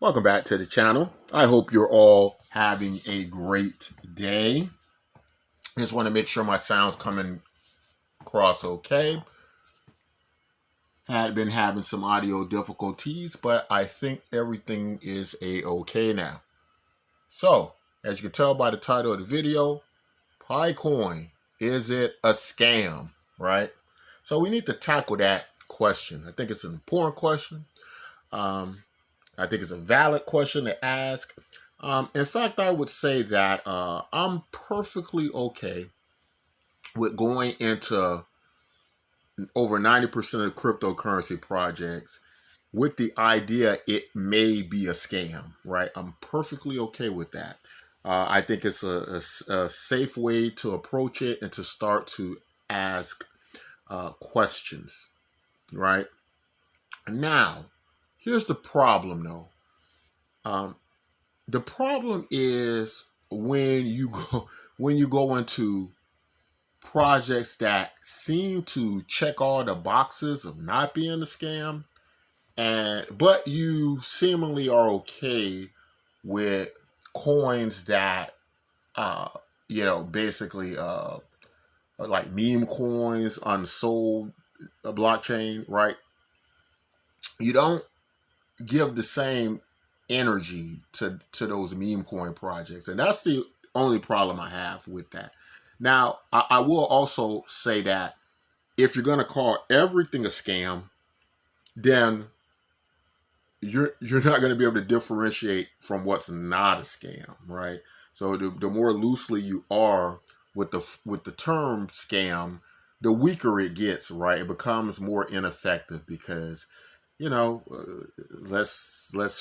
Welcome back to the channel. I hope you're all having a great day. Just want to make sure my sound's coming across okay. Had been having some audio difficulties, but I think everything is a-okay now. So, as you can tell by the title of the video, PiCoin, is it a scam, right? So we need to tackle that question. I think it's an important question. Um, I think it's a valid question to ask. In fact, I would say that I'm perfectly okay with going into over 90% of the cryptocurrency projects with the idea it may be a scam, right? I'm perfectly okay with that. I think it's a safe way to approach it and to start to ask questions, right? Now, here's the problem though. Um, the problem is when you go into projects that seem to check all the boxes of not being a scam, and but you seemingly are okay with coins that uh basically like meme coins unsold blockchain, right? You don't give the same energy to those meme coin projects, and that's the only problem I have with that. Now, I will also say that if you're going to call everything a scam, then you're not going to be able to differentiate from what's not a scam, right? So the more loosely you are with the term scam, the weaker it gets, right? It becomes more ineffective because let's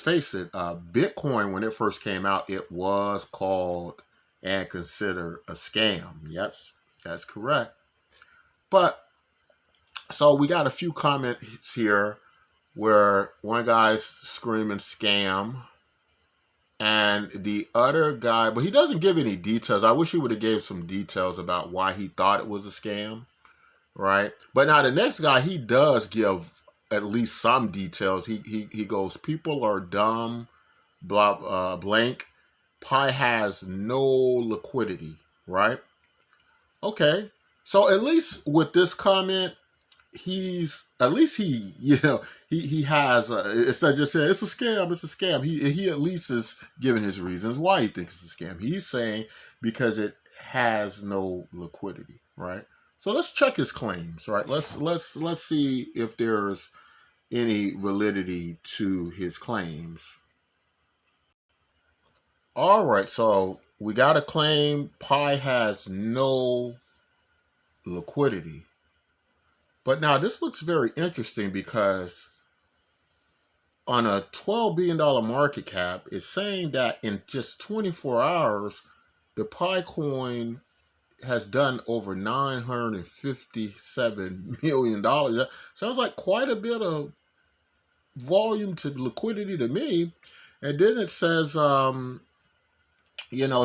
face it. Bitcoin, when it first came out, it was called and considered a scam. Yes, that's correct. But so we got a few comments here where one guy's screaming scam, and the other guy, but he doesn't give any details. I wish he would have gave some details about why he thought it was a scam, right? But now the next guy, he does give at least some details. He goes, people are dumb, blah blank. Pi has no liquidity, right? Okay, so at least with this comment, he's at least he has instead of just saying it's a scam. He at least is giving his reasons why he thinks it's a scam. He's saying because it has no liquidity, right? So let's check his claims, right? Let's see if there's any validity to his claims. All right, so we got a claim Pi has no liquidity. But now this looks very interesting because on a $12 billion market cap, it's saying that in just 24 hours, the Pi coin has done over $957 million. That sounds like quite a bit of volume to liquidity to me. And then it says, it's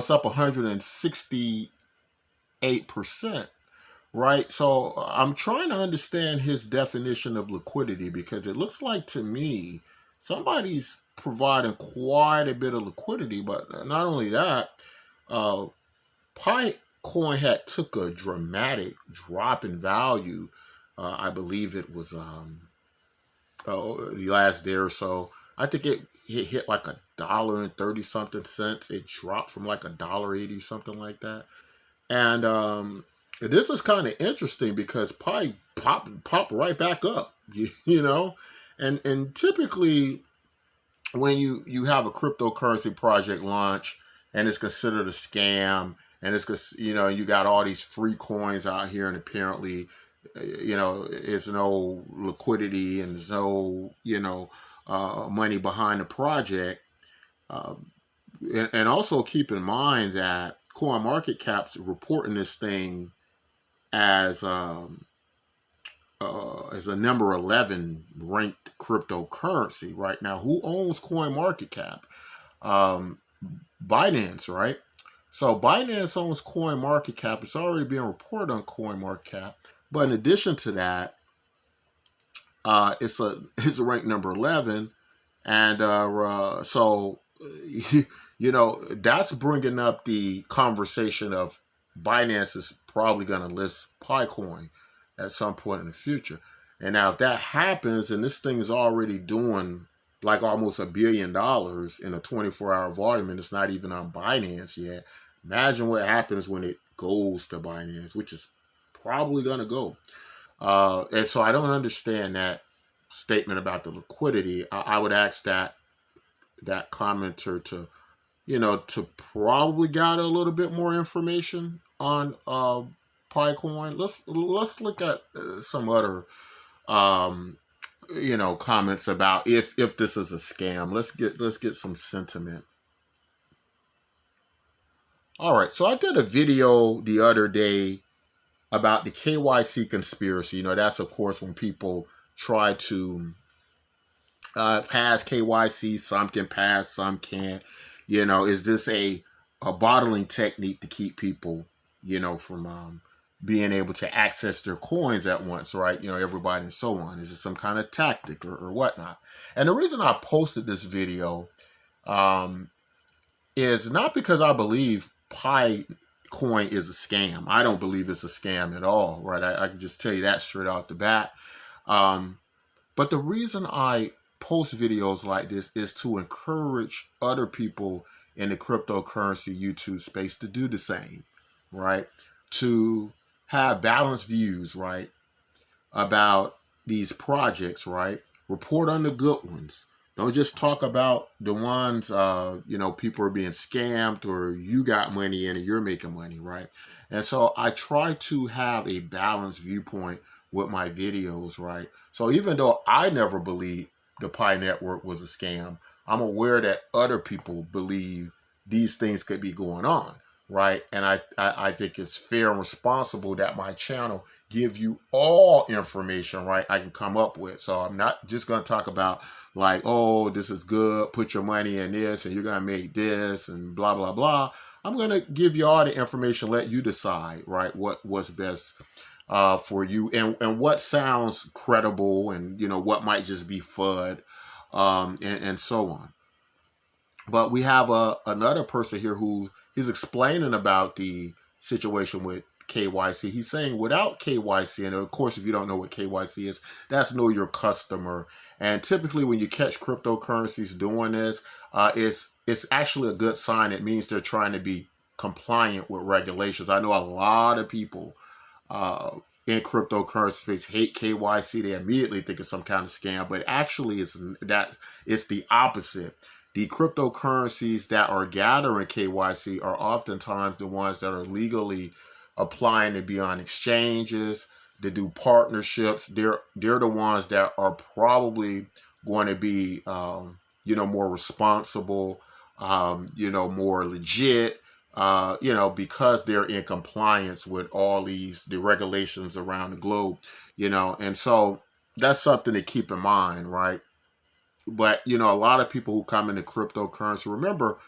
up 168%, right? So I'm trying to understand his definition of liquidity because it looks like to me somebody's providing quite a bit of liquidity. But not only that, uh, Picoin had took a dramatic drop in value. I believe it was the last day or so. I think it hit like $1.30 something. It dropped from like $1.80 something like that. And this is kind of interesting because Pi pop right back up, you know, and typically when you have a cryptocurrency project launch and it's considered a scam and you got all these free coins out here and apparently it's no liquidity and there's no money behind the project. Um, and also keep in mind that CoinMarketCap's reporting this thing as as a number 11 ranked cryptocurrency right now. Who owns CoinMarketCap? Um, Binance, right? So Binance owns CoinMarketCap. It's already being reported on CoinMarketCap. But in addition to that, it's a ranked number 11. And so, that's bringing up the conversation of Binance is probably going to list Picoin at some point in the future. And now, if that happens, and this thing is already doing like almost $1 billion in a 24-hour volume, and it's not even on Binance yet, imagine what happens when it goes to Binance, which is probably going to go. And so I don't understand that statement about the liquidity. I would ask that commenter to to probably gather a little bit more information on Picoin. Let's look at some other um, comments about if this is a scam. Let's get some sentiment. All right, so I did a video the other day about the KYC conspiracy. That's of course when people try to pass KYC. Some can pass, some can't. Is this a bottling technique to keep people, from being able to access their coins at once, right? Everybody and so on. Is it some kind of tactic or whatnot? And the reason I posted this video um, is not because I believe Pi coin is a scam. I don't believe it's a scam at all, right? I can just tell you that straight off the bat. Um, but the reason I post videos like this is to encourage other people in the cryptocurrency YouTube space to do the same, right? To have balanced views, right, about these projects, right? Report on the good ones. Don't just talk about the ones, people are being scammed or you got money in and you're making money, right? And so I try to have a balanced viewpoint with my videos, right? So even though I never believed the Pi Network was a scam, I'm aware that other people believe these things could be going on, right? And I think it's fair and responsible that my channel give you all information, right, I can come up with. So I'm not just going to talk about like, oh, this is good, put your money in this and you're going to make this and blah, blah, blah. I'm going to give you all the information, let you decide, right, what's best for you and what sounds credible and, what might just be FUD and so on. But we have another person here who he's explaining about the situation with KYC. He's saying without KYC, and of course, if you don't know what KYC is, that's know your customer. And typically, when you catch cryptocurrencies doing this, it's actually a good sign. It means they're trying to be compliant with regulations. I know a lot of people in cryptocurrency space hate KYC. They immediately think it's some kind of scam, but actually, it's the opposite. The cryptocurrencies that are gathering KYC are oftentimes the ones that are legally applying to be on exchanges, to do partnerships. They're the ones that are probably going to be, more responsible, more legit, because they're in compliance with all the regulations around the globe, and so that's something to keep in mind, right? But a lot of people who come into cryptocurrency, remember,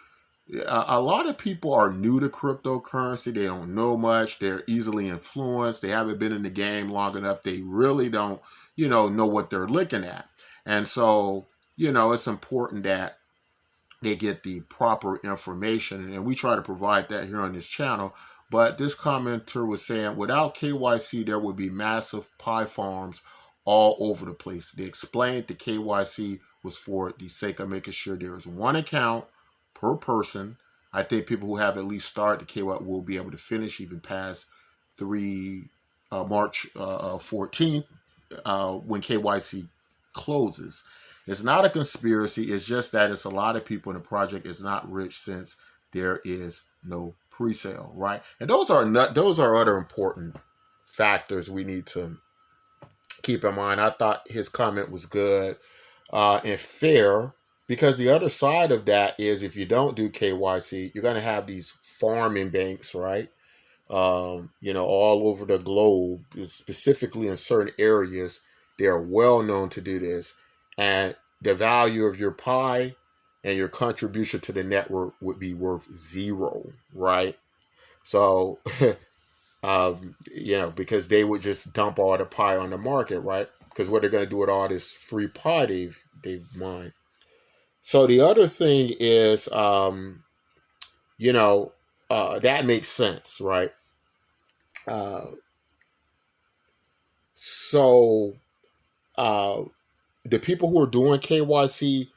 a lot of people are new to cryptocurrency. They don't know much. They're easily influenced. They haven't been in the game long enough. They really don't, know what they're looking at. And so, it's important that they get the proper information. And we try to provide that here on this channel. But this commenter was saying, without KYC, there would be massive Pi farms all over the place. They explained the KYC was for the sake of making sure there is one account per person. I think people who have at least started the KYC will be able to finish even past March 14th when KYC closes. It's not a conspiracy. It's just that it's a lot of people in the project is not rich since there is no pre-sale, right? And those are other important factors we need to keep in mind. I thought his comment was good and fair, because the other side of that is if you don't do KYC, you're going to have these farming banks, right? All over the globe, specifically in certain areas, they are well known to do this. And the value of your Pi and your contribution to the network would be worth zero, right? So, because they would just dump all the Pi on the market, right? Because what they're going to do with all this free Pi they've mined. So the other thing is, you know, that makes sense, right? Uh, so uh, the people who are doing KYC,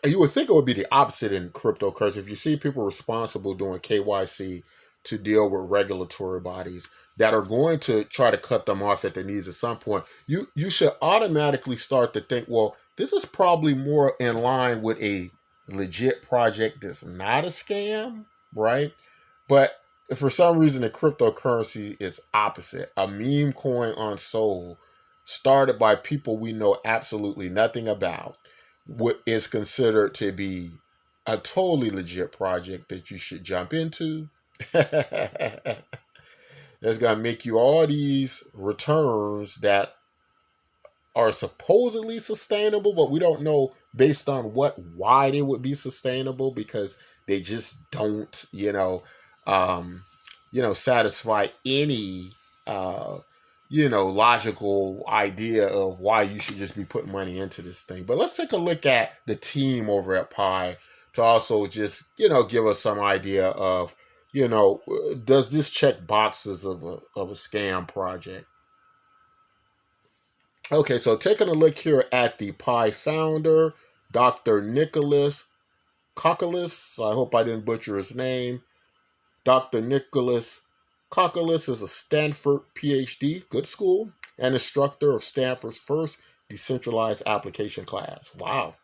you would think it would be the opposite in cryptocurrency. If you see people responsible doing KYC to deal with regulatory bodies that are going to try to cut them off at the knees at some point, you should automatically start to think, well, this is probably more in line with a legit project that's not a scam, right? But for some reason, the cryptocurrency is opposite. A meme coin on Sol, started by people we know absolutely nothing about, what is considered to be a totally legit project that you should jump into. That's gonna make you all these returns that are supposedly sustainable, but we don't know based on why they would be sustainable, because they just don't, um, satisfy any logical idea of why you should just be putting money into this thing. But let's take a look at the team over at Pi to also just, give us some idea of, does this check boxes of a scam project? Okay, so taking a look here at the Pi founder, Dr. Nicholas Kokolis. I hope I didn't butcher his name. Dr. Nicholas Kokolis is a Stanford PhD, good school, and instructor of Stanford's first decentralized application class. Wow.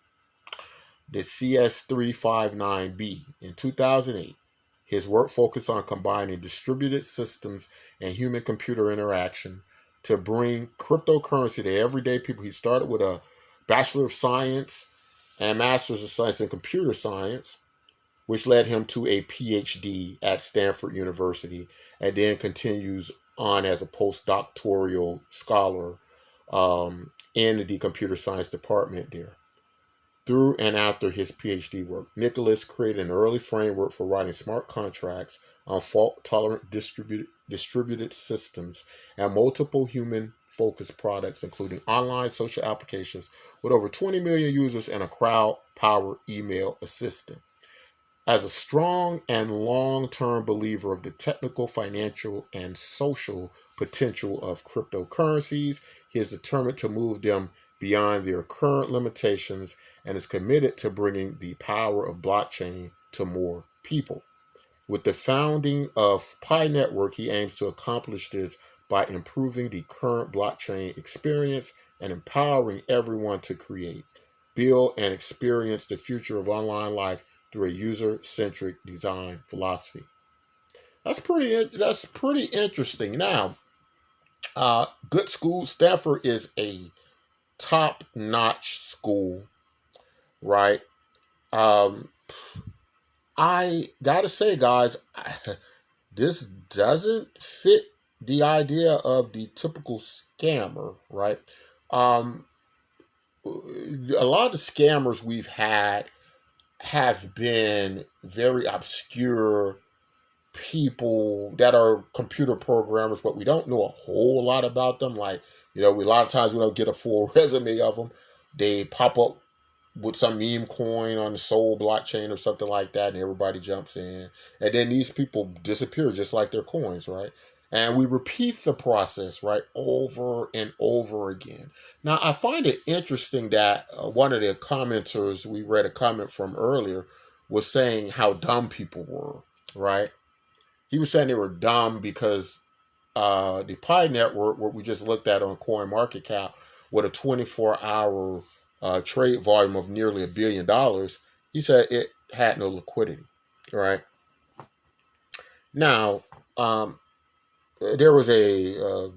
The CS359B in 2008. His work focused on combining distributed systems and human computer interaction to bring cryptocurrency to everyday people. He started with a Bachelor of Science and Master's of Science in Computer Science, which led him to a PhD at Stanford University, and then continues on as a postdoctoral scholar in the computer science department there. Through and after his PhD work, Nicholas created an early framework for writing smart contracts on fault-tolerant distributed systems and multiple human-focused products, including online social applications with over 20 million users and a crowd-powered email assistant. As a strong and long-term believer of the technical, financial, and social potential of cryptocurrencies, he is determined to move them beyond their current limitations and is committed to bringing the power of blockchain to more people. With the founding of Pi Network, he aims to accomplish this by improving the current blockchain experience and empowering everyone to create, build, and experience the future of online life through a user-centric design philosophy. That's pretty interesting. Now, good school. Stanford is a top-notch school, right? Um, I gotta say, guys, this doesn't fit the idea of the typical scammer, right? Um, a lot of the scammers we've had have been very obscure people that are computer programmers, but we don't know a whole lot about them. Like, a lot of times we don't get a full resume of them. They pop up with some meme coin on the Sol blockchain or something like that, and everybody jumps in. And then these people disappear just like their coins, right? And we repeat the process, right, over and over again. Now, I find it interesting that one of the commenters we read a comment from earlier was saying how dumb people were, right? He was saying they were dumb because the Pi network, what we just looked at on CoinMarketCap, with a 24-hour trade volume of nearly $1 billion, he said it had no liquidity. Right now, there was a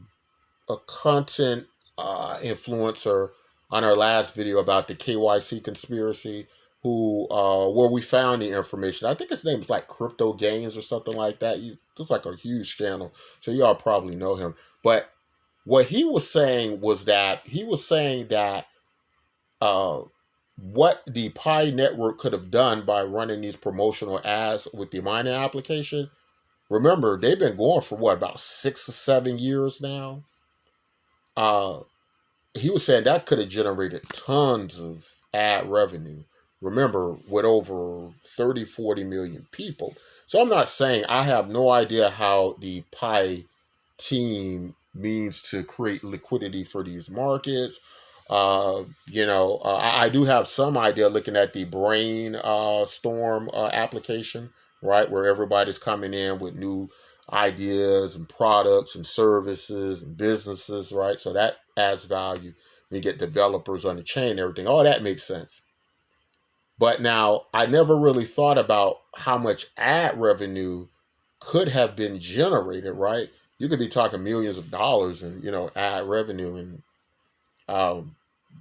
content influencer on our last video about the KYC conspiracy, who where we found the information. I think his name is like Crypto Games or something like that. He's just like a huge channel, so y'all probably know him. But what he was saying that uh, what the Pi network could have done by running these promotional ads with the mining application. Remember, they've been going for what, about 6 or 7 years now. Uh, he was saying that could have generated tons of ad revenue. Remember, with over 30, 40 million people. So I'm not saying, I have no idea how the Pi team means to create liquidity for these markets. I do have some idea looking at the Brain Storm application, right, where everybody's coming in with new ideas and products and services and businesses, right? So that adds value. You get developers on the chain, everything. All that makes sense. But now I never really thought about how much ad revenue could have been generated, right? You could be talking millions of dollars in, ad revenue, and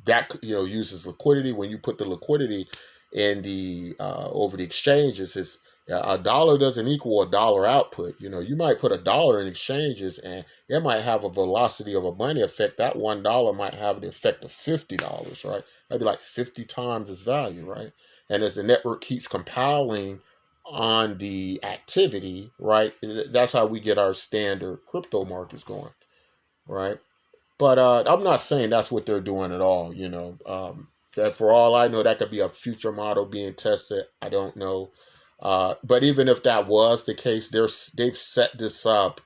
that uses liquidity. When you put the liquidity in the over the exchanges, it's a dollar doesn't equal a dollar output. You might put a dollar in exchanges, and it might have a velocity of a money effect. That $1 might have the effect of $50, right? That'd be like 50 times its value, right? And as the network keeps compiling on the activity, right, that's how we get our standard crypto markets going, right? But I'm not saying that's what they're doing at all. That for all I know, that could be a future model being tested. I don't know. But even if that was the case, they've set this up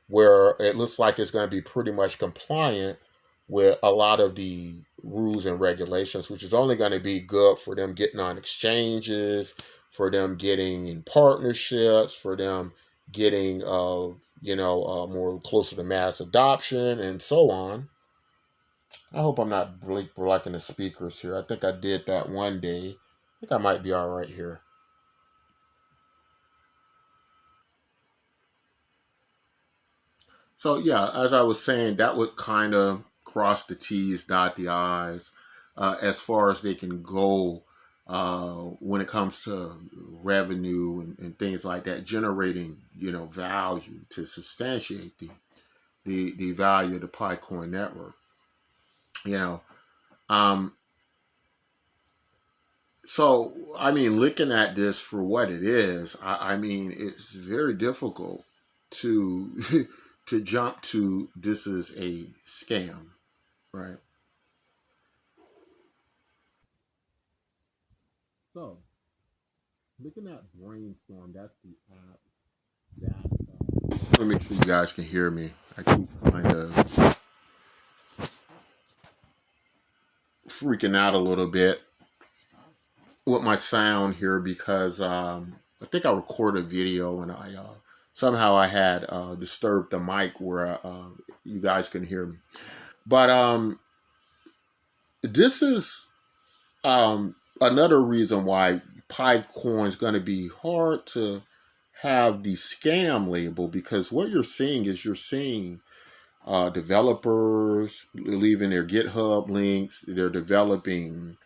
where it looks like it's going to be pretty much compliant with a lot of the rules and regulations, which is only going to be good for them getting on exchanges, for them getting in partnerships, for them getting more closer to mass adoption and so on. I hope I'm not blocking the speakers here. I think I did that one day. I think I might be all right here. So yeah, as I was saying, that would kind of cross the T's, dot the I's, as far as they can go when it comes to revenue and things like that, generating value to substantiate the value of the Picoin network. You know, um, so I mean, looking at this for what it is, I mean, it's very difficult to to jump to this is a scam, right? So, looking at Brainstorm, that's the app that. Let me make sure you guys can hear me. I keep kind of freaking out a little bit with my sound here because I think I recorded a video and I somehow I had disturbed the mic where you guys can hear me. But this is another reason why Picoin is going to be hard to have the scam label, because what you're seeing developers leaving their GitHub links. They're developing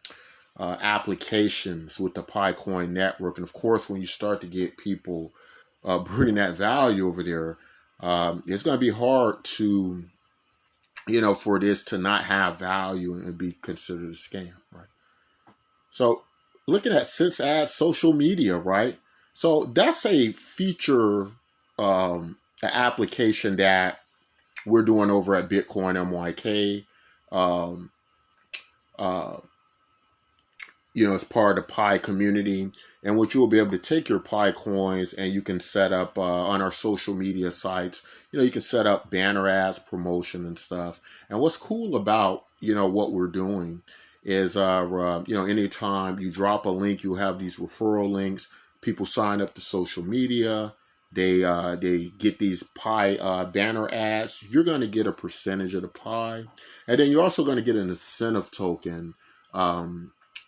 applications with the Picoin network, and of course, when you start to get people bringing that value over there, it's going to be hard to for this to not have value and be considered a scam, right? So looking at Sense Ads social media, right? So that's a feature, an application that we're doing over at Bitcoin MYK. Um, uh, as part of the Pi community, and what you'll be able to take your Pi coins and you can set up on our social media sites. You can set up banner ads, promotion, and stuff. And what's cool about what we're doing is anytime you drop a link, you have these referral links. People sign up to social media. They get these Pi banner ads. You're going to get a percentage of the Pi, and then you're also going to get an incentive token.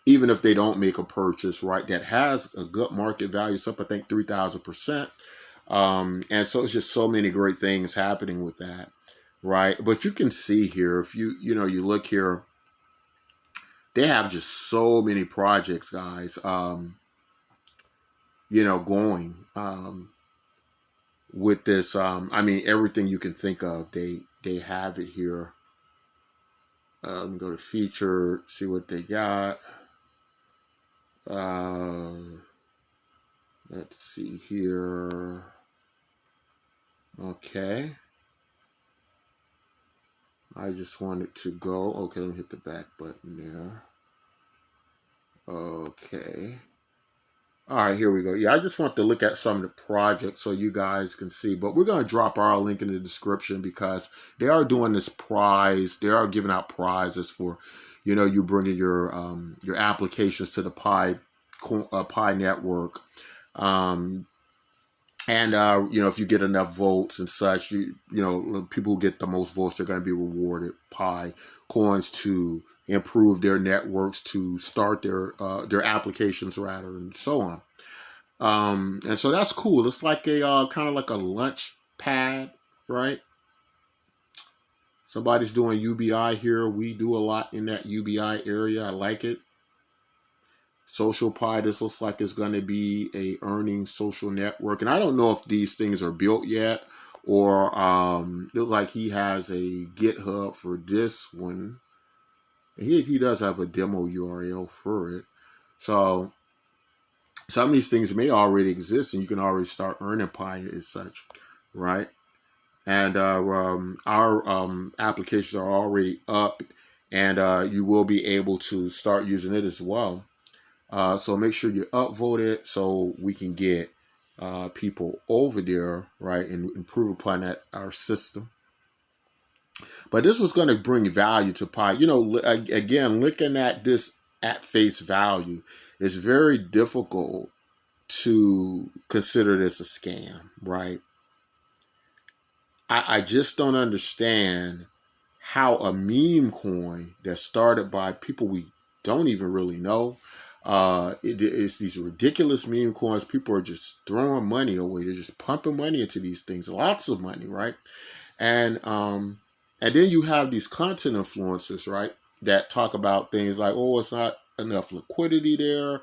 Even if they don't make a purchase, right, that has a good market value. It's up, I think, 3,000%. And so it's just so many great things happening with that, right? But you can see here, if you look here, they have just so many projects, guys, going with this. I mean, everything you can think of, they have it here. Let me go to feature, see what they got. Let's see here. Okay. I just wanted to go. Okay, let me hit the back button there. Okay. All right, here we go. Yeah, I just want to look at some of the projects so you guys can see. But we're going to drop our link in the description because they are doing this prize. They are giving out prizes for, you bringing your applications to the Pi network. Um, and if you get enough votes and such, people who get the most votes are going to be rewarded Pi coins to improve their networks, to start their applications rather, and so on. And so that's cool. It's like a kind of like a lunch pad, right? Somebody's doing UBI here. We do a lot in that UBI area. I like it. Social Pi, this looks like it's going to be a earning social network. And I don't know if these things are built yet, or it looks like he has a GitHub for this one. He does have a demo URL for it. So some of these things may already exist and you can already start earning Pi as such, right? And our applications are already up, and you will be able to start using it as well. So make sure you upvote it so we can get people over there, right, and improve upon our system. But this was going to bring value to Pi. Again, looking at this at face value, it's very difficult to consider this a scam, right? I just don't understand how a meme coin that started by people we don't even really know, it's these ridiculous meme coins. People are just throwing money away. They're just pumping money into these things, lots of money, right? And then you have these content influencers, right, that talk about things like, oh, it's not enough liquidity there,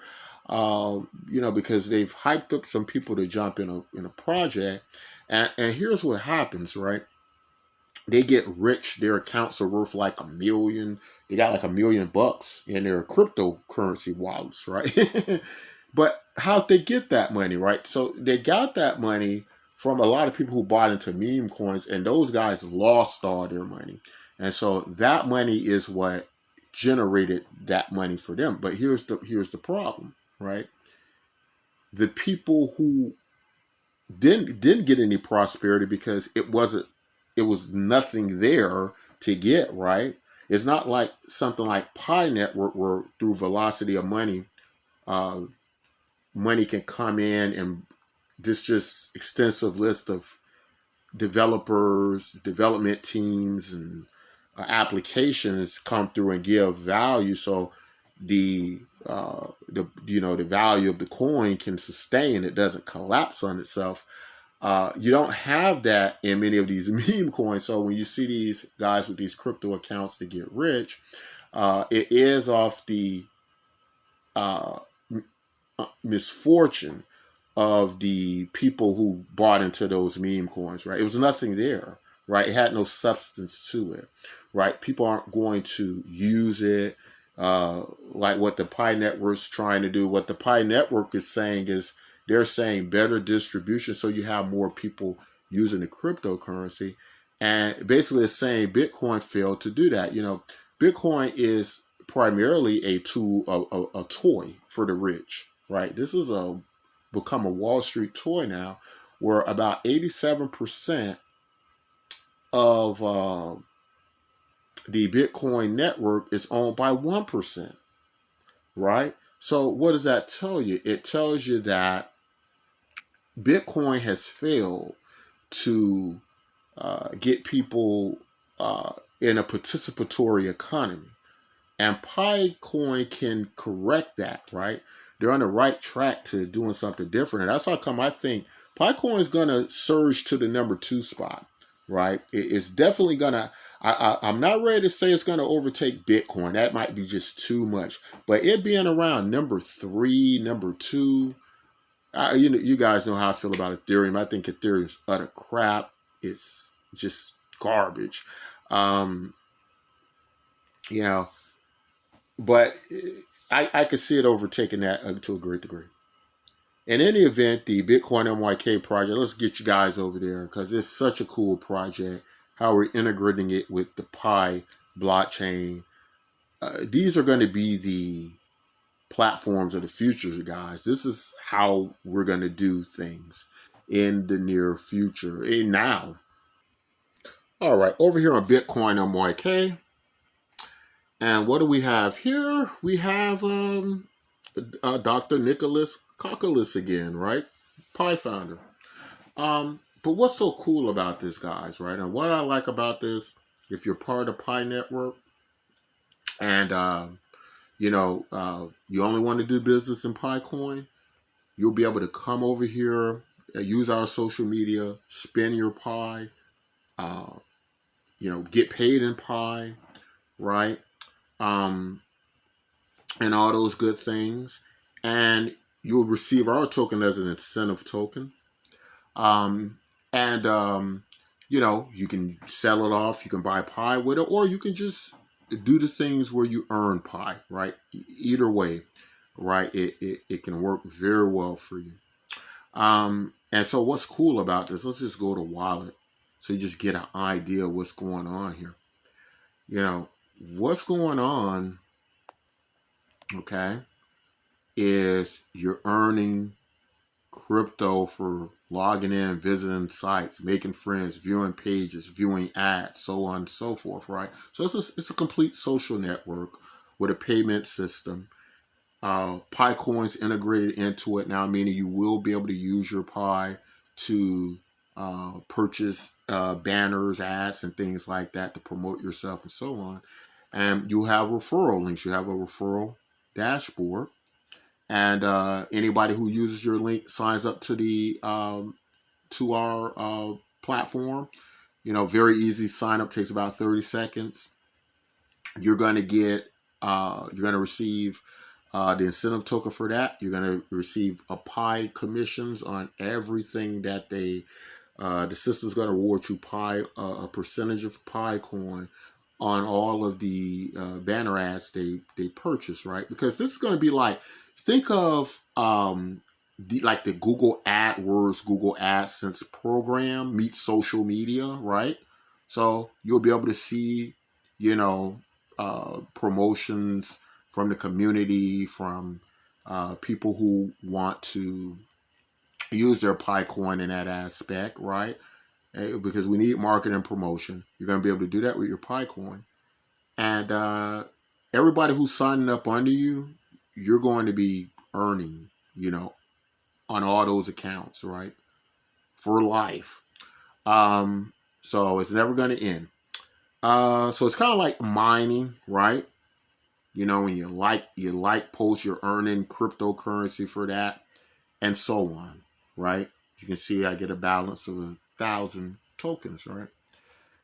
because they've hyped up some people to jump in a project. And here's what happens, right? They get rich. Their accounts are worth like $1 million. They got like $1 million in their cryptocurrency wallets, right? But how'd they get that money, right? So they got that money from a lot of people who bought into meme coins, and those guys lost all their money. And so that money is what generated that money for them. But here's the problem, right? The people who didn't get any prosperity because it was nothing there to get, right? It's not like something like Pi Network where through velocity of money, money can come in, and this just extensive list of developers, development teams, and applications come through and give value. So the value of the coin can sustain. It doesn't collapse on itself. You don't have that in many of these meme coins. So when you see these guys with these crypto accounts to get rich, it is off the misfortune of the people who bought into those meme coins, right? It was nothing there, right? It had no substance to it, right? People aren't going to use it like what the Pi Network's trying to do. What the Pi Network is saying is they're saying better distribution so you have more people using the cryptocurrency. And basically it's saying Bitcoin failed to do that. Bitcoin is primarily a tool, a toy for the rich, right? This is become a Wall Street toy now, where about 87% of the Bitcoin network is owned by 1%, right? So what does that tell you? It tells you that Bitcoin has failed to get people in a participatory economy. And PiCoin can correct that, right? They're on the right track to doing something different. And that's how come I think PiCoin is going to surge to the number 2 spot, right? It's definitely going to, I'm not ready to say it's going to overtake Bitcoin. That might be just too much. But it being around number 3, number 2, you guys know how I feel about Ethereum. I think Ethereum's utter crap. It's just garbage. But I could see it overtaking that to a great degree. In any event, the Bitcoin MYK project, let's get you guys over there because it's such a cool project, how we're integrating it with the Pi blockchain. These are going to be the platforms of the future, guys. This is how we're going to do things in the near future. And now, all right, over here on Bitcoin MYK. And what do we have here? We have Dr. Nicholas Kokolis again, right? Pi founder. But what's so cool about this, guys, right? And what I like about this, if you're part of Pi Network and, you only want to do business in Pi Coin, you'll be able to come over here, use our social media, spend your Pi, get paid in Pi, right? And all those good things. And you'll receive our token as an incentive token. You can sell it off, you can buy Pi with it, or you can just do the things where you earn Pi, right? Either way, right? It can work very well for you. And so what's cool about this, let's just go to wallet. So you just get an idea of what's going on here. What's going on, okay, is you're earning crypto for logging in, visiting sites, making friends, viewing pages, viewing ads, so on and so forth, right? So it's a complete social network with a payment system. Pi coins integrated into it now, meaning you will be able to use your Pi to purchase banners, ads, and things like that to promote yourself and so on. And you have referral links. You have a referral dashboard. And anybody who uses your link signs up to our platform. Very easy sign up, takes about 30 seconds. You're going to receive the incentive token for that. You're going to receive a Pi commissions on everything that the system's going to reward you Pi, a percentage of Pi coin on all of the banner ads they purchase, right? Because this is going to be like, think of the Google AdWords, Google AdSense program meets social media, right? So you'll be able to see, promotions from the community, from people who want to use their Pi coin in that aspect, right? Because we need marketing and promotion. You're going to be able to do that with your Pi coin. And everybody who's signing up under you, you're going to be earning, on all those accounts, right? For life. So it's never going to end. So it's kind of like mining, right? When you like posts, you're earning cryptocurrency for that, and so on, right? You can see I get a balance of 1,000 tokens, right?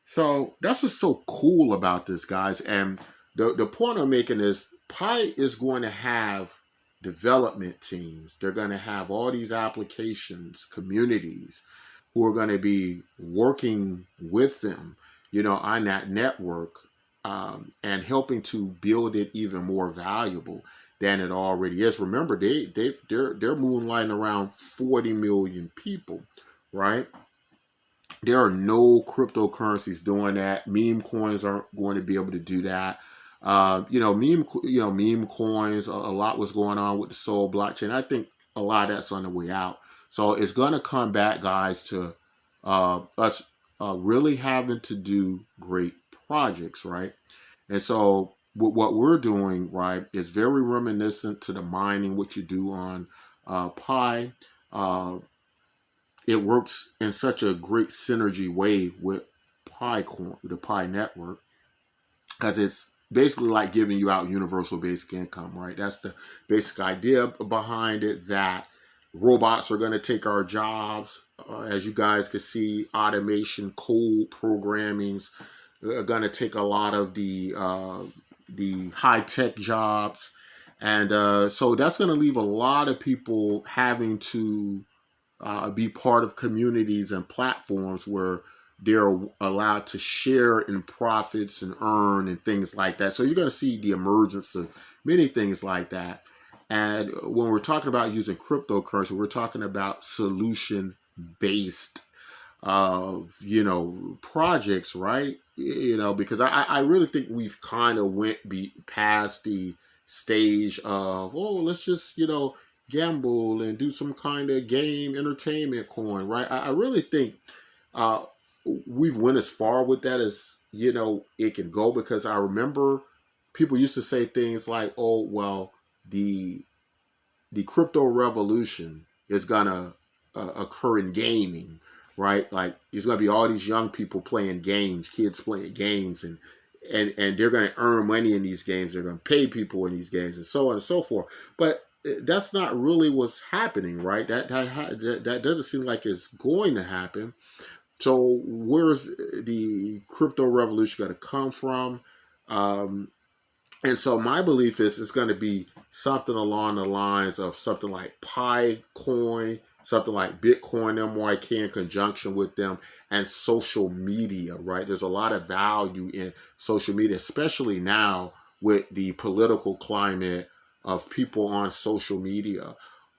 So that's what's so cool about this, guys. And the point I'm making is Pi is going to have development teams. They're going to have all these applications, communities who are going to be working with them, on that network, and helping to build it even more valuable than it already is. Remember, they're moonlighting around 40 million people, right? There are no cryptocurrencies doing that. Meme coins aren't going to be able to do that. Meme coins. A lot was going on with the Sol blockchain. I think a lot of that's on the way out. So it's going to come back, guys, to us really having to do great projects, right? And so what we're doing, right, is very reminiscent to the mining, what you do on Pi. It works in such a great synergy way with the Pi network, because it's basically like giving you out universal basic income, right? That's the basic idea behind it, that robots are going to take our jobs. As you guys can see, automation, code programming's going to take a lot of the high-tech jobs. And so that's going to leave a lot of people having to be part of communities and platforms where they're allowed to share in profits and earn and things like that. So you're going to see the emergence of many things like that. And when we're talking about using cryptocurrency, we're talking about solution-based, projects, right? Because I really think we've kind of went past the stage of, oh, let's just, gamble and do some kind of game entertainment coin, right? I really think uh, we've went as far with that as, it can go, because I remember people used to say things like, oh, well, the the crypto revolution is gonna occur in gaming, right? Like there's gonna be all these young people playing games, kids playing games, and they're gonna earn money in these games. They're gonna pay people in these games, and so on and so forth. But that's not really what's happening, right? That doesn't seem like it's going to happen. So where's the crypto revolution going to come from? Um, and so my belief is it's going to be something along the lines of something like Pi Coin, something like Bitcoin MYK in conjunction with them, and social media, right? There's a lot of value in social media, especially now with the political climate of people on social media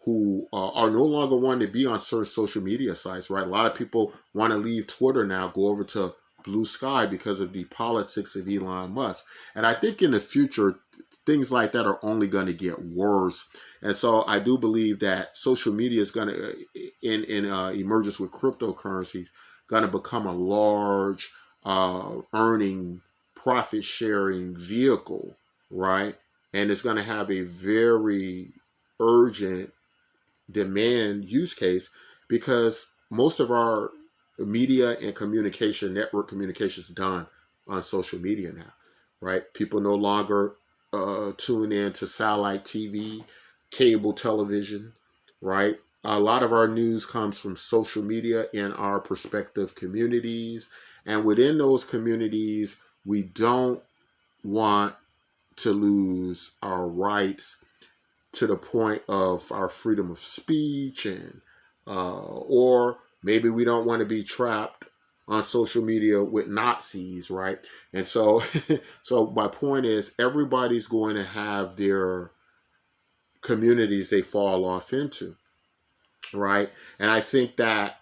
who are no longer wanting to be on certain social media sites, right? A lot of people want to leave Twitter now, go over to Blue Sky because of the politics of Elon Musk. And I think in the future, things like that are only going to get worse. And so I do believe that social media is going to, in emergence with cryptocurrencies, going to become a large earning, profit sharing vehicle, right? And it's going to have a very urgent demand use case, because most of our media and communication, network communication, is done on social media now, right? People no longer tune in to satellite TV, cable television, right? A lot of our news comes from social media in our prospective communities. And within those communities, we don't want to lose our rights to the point of our freedom of speech, and or maybe we don't want to be trapped on social media with Nazis, right? And so so my point is, everybody's going to have their communities they fall off into, right? And I think that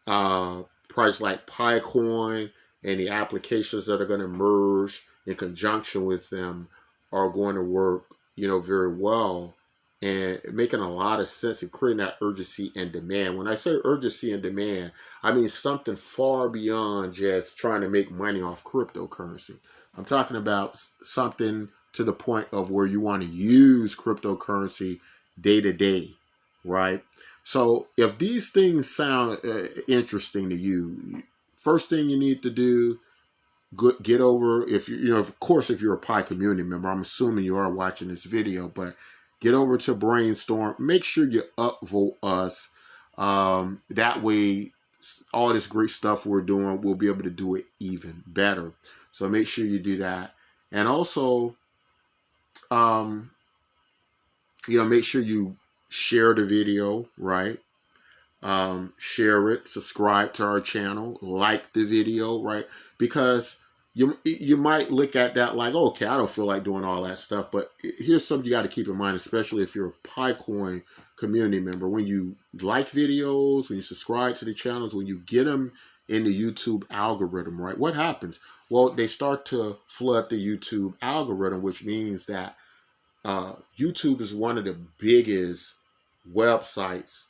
projects like PiCoin and the applications that are going to merge in conjunction with them are going to work, very well, and making a lot of sense and creating that urgency and demand. When I say urgency and demand, I mean something far beyond just trying to make money off cryptocurrency. I'm talking about something to the point of where you want to use cryptocurrency day to day, right? So if these things sound interesting to you, first thing you need to do, get over, if of course, if you're a Pi community member, I'm assuming you are watching this video, but get over to Brainstorm. Make sure you upvote us. That way, all this great stuff we're doing, we'll be able to do it even better. So make sure you do that. And also, make sure you share the video, right? Share it, subscribe to our channel, like the video, right? Because you might look at that like, oh, okay, I don't feel like doing all that stuff. But here's something you got to keep in mind, especially if you're a PiCoin community member. When you like videos, when you subscribe to the channels, when you get them in the YouTube algorithm, right? What happens? Well, they start to flood the YouTube algorithm, which means that YouTube is one of the biggest websites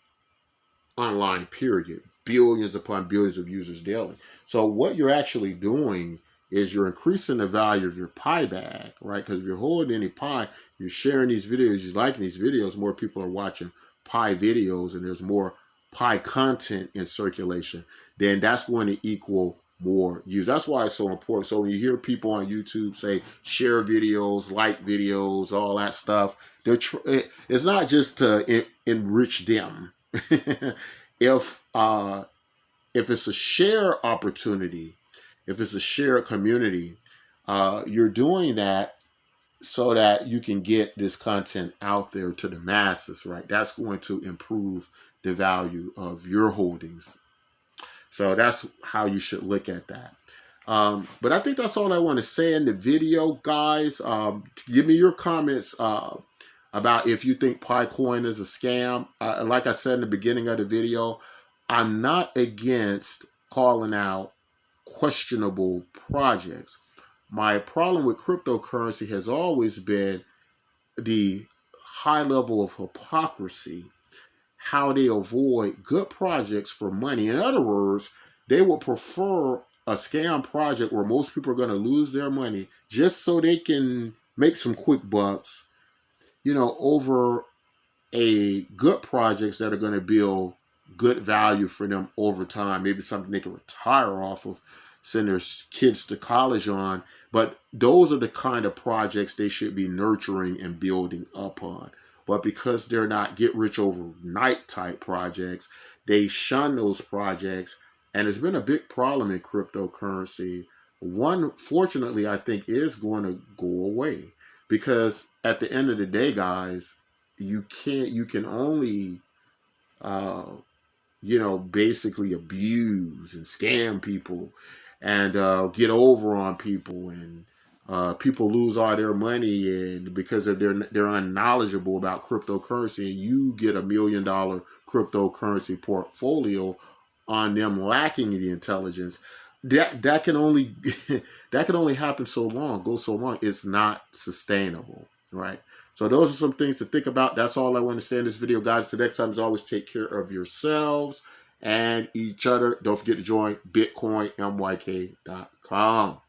online, period. Billions upon billions of users daily. So what you're actually doing is you're increasing the value of your Pi bag, right? Because if you're holding any Pi, you're sharing these videos, you're liking these videos, more people are watching Pi videos, and there's more Pi content in circulation, then that's going to equal more use. That's why it's so important. So when you hear people on YouTube say share videos, like videos, all that stuff, it's not just to enrich them. if it's a share opportunity, if it's a shared community, you're doing that so that you can get this content out there to the masses, right? That's going to improve the value of your holdings. So that's how you should look at that. But I think that's all I want to say in the video, guys. Give me your comments about if you think PiCoin is a scam. Like I said in the beginning of the video, I'm not against calling out questionable projects. My problem with cryptocurrency has always been the high level of hypocrisy, how they avoid good projects for money. In other words, they would prefer a scam project where most people are going to lose their money just so they can make some quick bucks, over a good projects that are going to build good value for them over time. Maybe something they can retire off of, send their kids to college on. But those are the kind of projects they should be nurturing and building upon. But because they're not get rich overnight type projects, they shun those projects. And it's been a big problem in cryptocurrency. One, fortunately, I think is going to go away. Because at the end of the day, guys, you can only basically abuse and scam people and get over on people, and people lose all their money, and because of they're unknowledgeable about cryptocurrency, and you get $1 million cryptocurrency portfolio on them lacking the intelligence. That can only that can only happen go so long. It's not sustainable, right? So those are some things to think about. That's all I want to say in this video, guys. Till next time, as always, take care of yourselves and each other. Don't forget to join BitcoinMYK.com.